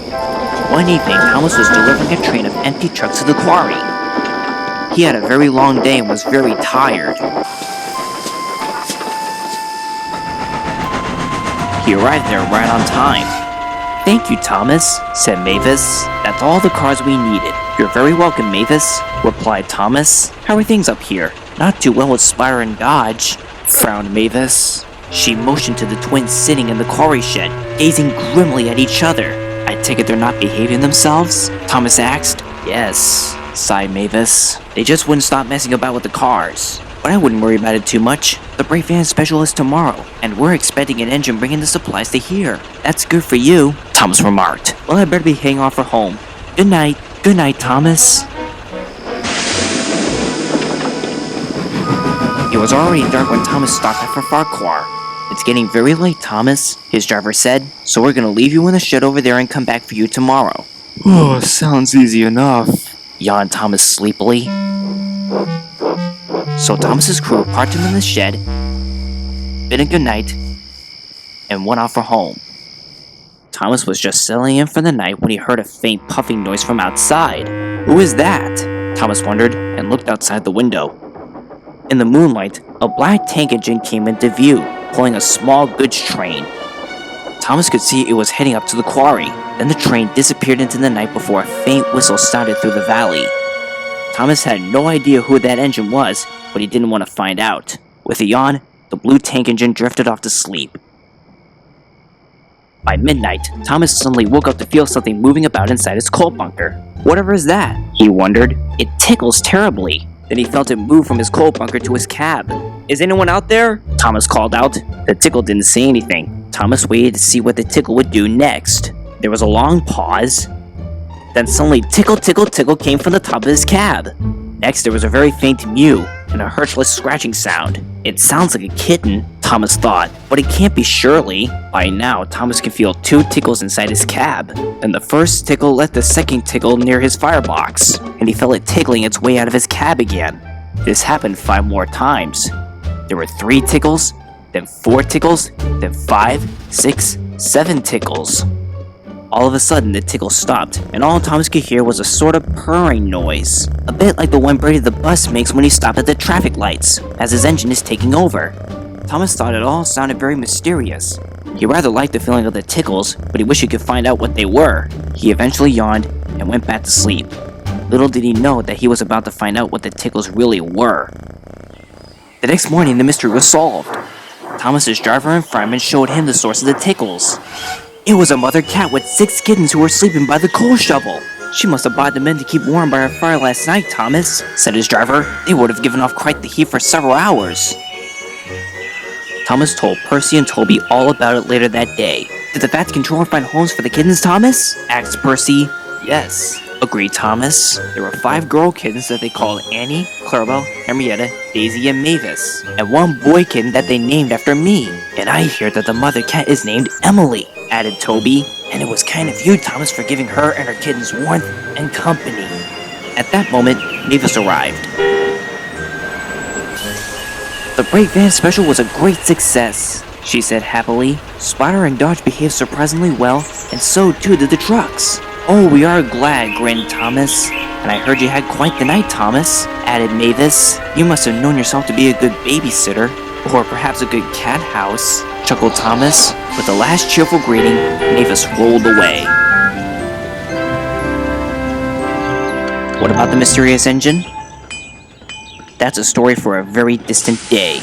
One evening, Thomas was delivering a train of empty trucks to the quarry. He had a very long day and was very tired. He arrived there right on time. "Thank you, Thomas," said Mavis. "That's all the cars we needed." "You're very welcome, Mavis," replied Thomas. "How are things up here?" "Not too well with Spire and Dodge," frowned Mavis. She motioned to the twins sitting in the quarry shed, gazing grimly at each other. "I take it they're not behaving themselves?" Thomas asked. "Yes," sighed Mavis. "They just wouldn't stop messing about with the cars. But I wouldn't worry about it too much. The Brave Van special is tomorrow, and we're expecting an engine bringing the supplies to here." "That's good for you," Thomas remarked. "Well, I better be heading off for home. Good night." "Good night, Thomas." It was already dark when Thomas stopped at Farquhar. "It's getting very late, Thomas," his driver said, "so we're gonna leave you in the shed over there and come back for you tomorrow." "Oh, sounds easy enough," yawned Thomas sleepily. So Thomas's crew parked him in the shed, bid him good night, and went off for home. Thomas was just settling in for the night when he heard a faint puffing noise from outside. "Who is that?" Thomas wondered and looked outside the window. In the moonlight, a black tank engine came into view, pulling a small goods train. Thomas could see it was heading up to the quarry. Then the train disappeared into the night before a faint whistle sounded through the valley. Thomas had no idea who that engine was, but he didn't want to find out. With a yawn, the blue tank engine drifted off to sleep. By midnight, Thomas suddenly woke up to feel something moving about inside his coal bunker. "Whatever is that?" he wondered. "It tickles terribly." Then he felt it move from his coal bunker to his cab. "Is anyone out there?" Thomas called out. The tickle didn't say anything. Thomas waited to see what the tickle would do next. There was a long pause. Then suddenly tickle, tickle, tickle came from the top of his cab. Next there was a very faint mew and a hurtless scratching sound. "It sounds like a kitten," Thomas thought, "but it can't be surely." By now, Thomas could feel 2 tickles inside his cab. Then the first tickle let the second tickle near his firebox, and he felt it tickling its way out of his cab again. This happened 5 more times. There were 3 tickles, then 4 tickles, then 5, 6, 7 tickles. All of a sudden, the tickle stopped, and all Thomas could hear was a sort of purring noise, a bit like the one Brady the bus makes when he stopped at the traffic lights, as his engine is taking over. Thomas thought it all sounded very mysterious. He rather liked the feeling of the tickles, but he wished he could find out what they were. He eventually yawned and went back to sleep. Little did he know that he was about to find out what the tickles really were. The next morning, the mystery was solved. Thomas's driver and fireman showed him the source of the tickles. It was a mother cat with 6 kittens who were sleeping by the coal shovel. "She must have brought them in to keep warm by our fire last night, Thomas," said his driver. "They would have given off quite the heat for several hours." Thomas told Percy and Toby all about it later that day. "Did the Fats Controller find homes for the kittens, Thomas?" asked Percy. "Yes," agreed Thomas. "There were 5 girl kittens that they called Annie, Clarabelle, Henrietta, Daisy, and Mavis, and 1 boy kitten that they named after me. And I hear that the mother cat is named Emily," added Toby. "And it was kind of you, Thomas, for giving her and her kittens warmth and company." At that moment, Mavis arrived. "The Brave Van special was a great success," she said happily. "Spider and Dodge behaved surprisingly well, and so too did the trucks." "Oh, we are glad," grinned Thomas. "And I heard you had quite the night, Thomas," added Mavis. "You must have known yourself to be a good babysitter, or perhaps a good cat house," chuckled Thomas. With the last cheerful greeting, Mavis rolled away. What about the mysterious engine? That's a story for a very distant day.